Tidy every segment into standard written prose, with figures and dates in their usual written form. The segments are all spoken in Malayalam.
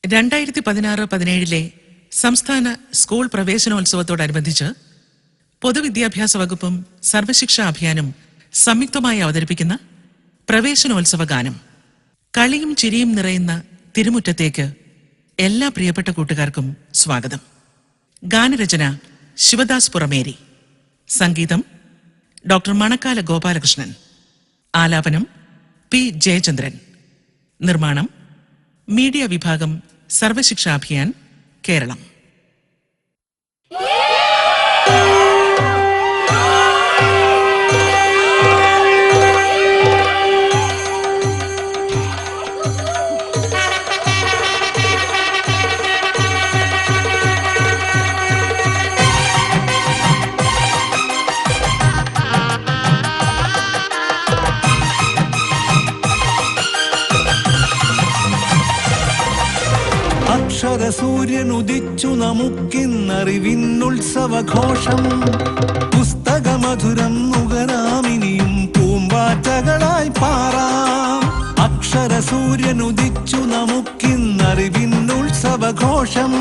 2016-17 സംസ്ഥാന സ്കൂൾ പ്രവേശനോത്സവത്തോടനുബന്ധിച്ച് പൊതുവിദ്യാഭ്യാസ വകുപ്പും സർവശിക്ഷാ അഭിയാനും സംയുക്തമായി അവതരിപ്പിക്കുന്ന പ്രവേശനോത്സവ ഗാനം. കളിയും ചിരിയും നിറയുന്ന തിരുമുറ്റത്തേക്ക് എല്ലാ പ്രിയപ്പെട്ട കൂട്ടുകാർക്കും സ്വാഗതം. ഗാനരചന ശിവദാസ് പുറമേരി, സംഗീതം ഡോക്ടർ മണക്കാല ഗോപാലകൃഷ്ണൻ, ആലാപനം പി ജയചന്ദ്രൻ, നിർമ്മാണം മീഡിയ വിഭാഗം സർവശിക്ഷാ അഭിയാൻ കേരളം. സൂര്യൻ ഉദിച്ചു നമുക്കിന്നറിവിന്നുത്സവഘോഷം. പുസ്തകമധുരം നുകരാമിനിയും പൂമ്പാറ്റകളായി പാറാം. അക്ഷര സൂര്യൻ ഉദിച്ചു നമുക്കിന്നറിവിന്നുത്സവഘോഷം.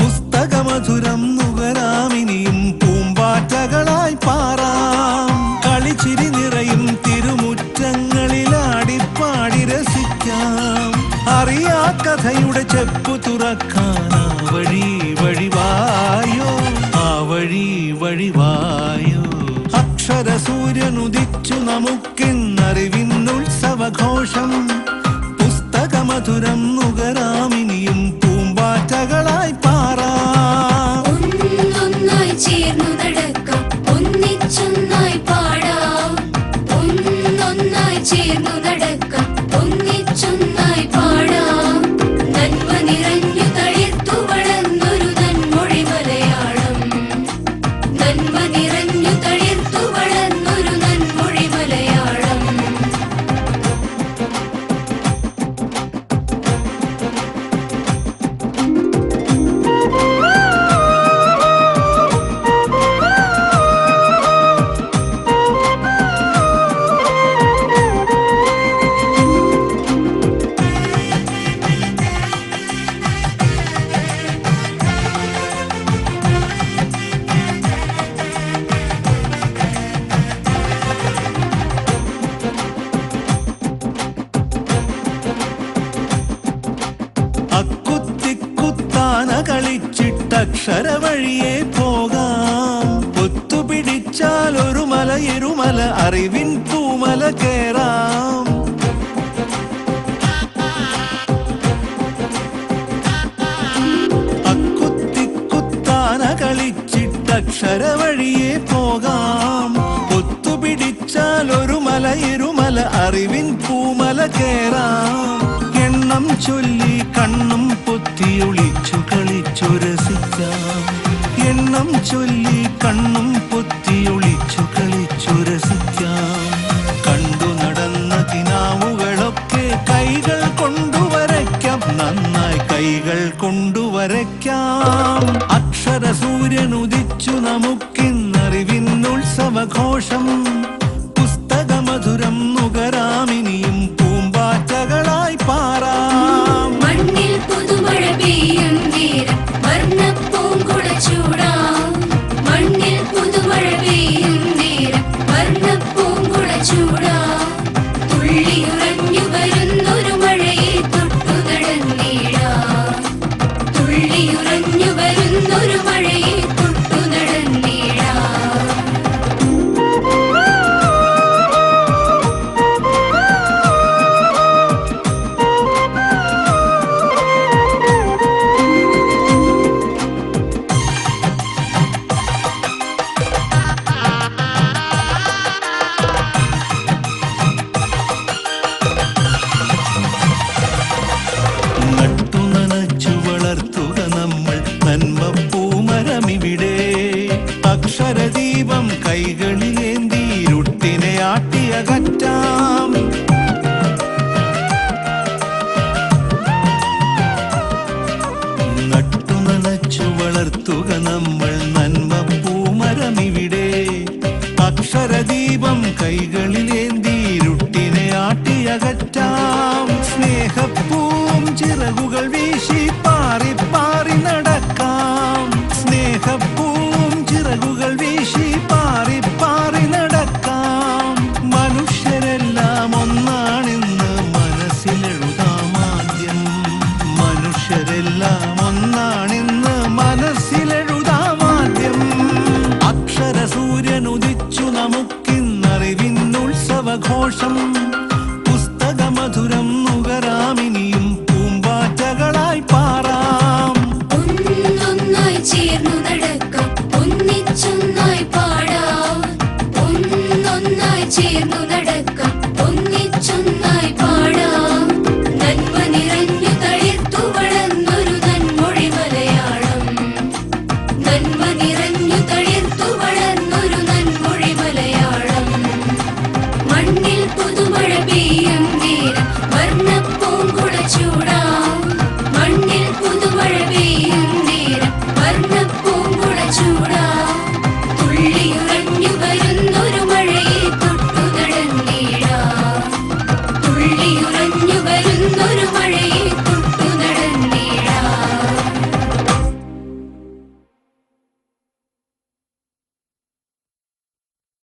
പുസ്തകമധുരം നുകരാമിനിയും പൂമ്പാറ്റകളായി പാറാം. കളിച്ചിരി നിറയും തിരുമുറ്റങ്ങളിലാടിപ്പാടി രസിക്കാം. അറിയാ കഥയുടെ ചെപ്പു തുറക്കാൻ ആ വഴി വഴിവായോ, ആ വഴി വഴിവായോ. അക്ഷര സൂര്യൻ ഉദിച്ചു നമുക്കിന്നറിവിന്നുത്സവഘോഷം. പുസ്തകമധുരം നുകരാമിനിയും പൂമ്പാറ്റകളായി പാറാം. ഒന്നൊന്നായി ചേർന്നു നടക്കാം, ഒന്നിച്ചൊന്നായി പാടാം. ഒന്നൊന്നായി ചേർന്നു നടക്കാം, ഒന്നിച്ചൊന്നായി പാടാം. നന്മ നിറഞ്ഞു തളിർത്തു വളർന്നൊരു നന്മൊഴി മലയാളം. നന്മ നിറഞ്ഞു തളിർത്തു വളർന്നൊരു നന്മൊഴി മലയാളം. അക്കുത്തിക്കുത്താന കളിച്ചിട്ടക്ഷര വഴിയെ പോകാം. ഒത്തുപിടിച്ചാൽ ഒരു മല ഇരുമല അറിവിൻ പൂമല കേറാം. അക്കുത്തിക്കുത്താന കളിച്ചിട്ടക്ഷര വഴിയെ പോകാം. ഒത്തുപിടിച്ചാൽ ഒരു മല ഇരുമല അറിവിൻ പൂമല കേറാം. എണ്ണം ചൊല്ലി കണ്ണും പൊത്തിയൊളിച്ചു കളിച്ചു രസിക്കാം. എണ്ണം ചൊല്ലി കണ്ണും പൊത്തിയൊളിച്ചു കളിച്ചു രസിക്കാം. കണ്ടു നടന്ന കിനാവുകളൊക്കെ കൈകൾ കൊണ്ടുവരയ്ക്കാം. നന്നായി കൈകൾ കൊണ്ടുവരയ്ക്കാം. അക്ഷര സൂര്യൻ ഉദിച്ചു നമുക്കിന്നറിവിന്നുത്സവഘോഷം. പുസ്തകമധുരം നുകരാമിനിയും പൂമ്പാറ്റകളായി പാറാം. മണ്ണിൽ പുതുമഴ പെയ്യും നേരം വർണ്ണപ്പൂങ്കുട ചൂടാം. മണ്ണിൽ പുതുമഴ പെയ്യും നേരം വർണ്ണപ്പൂങ്കുട ചൂടാം. തുള്ളിയുറഞ്ഞു വരുന്നൊരു മഴയെ തൊട്ടു നടന്നിടാം. തുള്ളിയുറഞ്ഞു വരുന്നൊരു മഴയെ തൊട്ടു നടന്നിടാം. നട്ടുനനച്ചു വളർത്തുക നമ്മൾ നന്മ പൂമരമിവിടെ. അക്ഷരദീപം കൈകളിലേന്തി ഇരുട്ടിനെ ആട്ടിയകറ്റാം. നട്ടുനനച്ചു വളർത്തുക നമ്മൾ നന്മ പൂമരമിവിടെ. അക്ഷരദീപം കൈകളിലേന്തി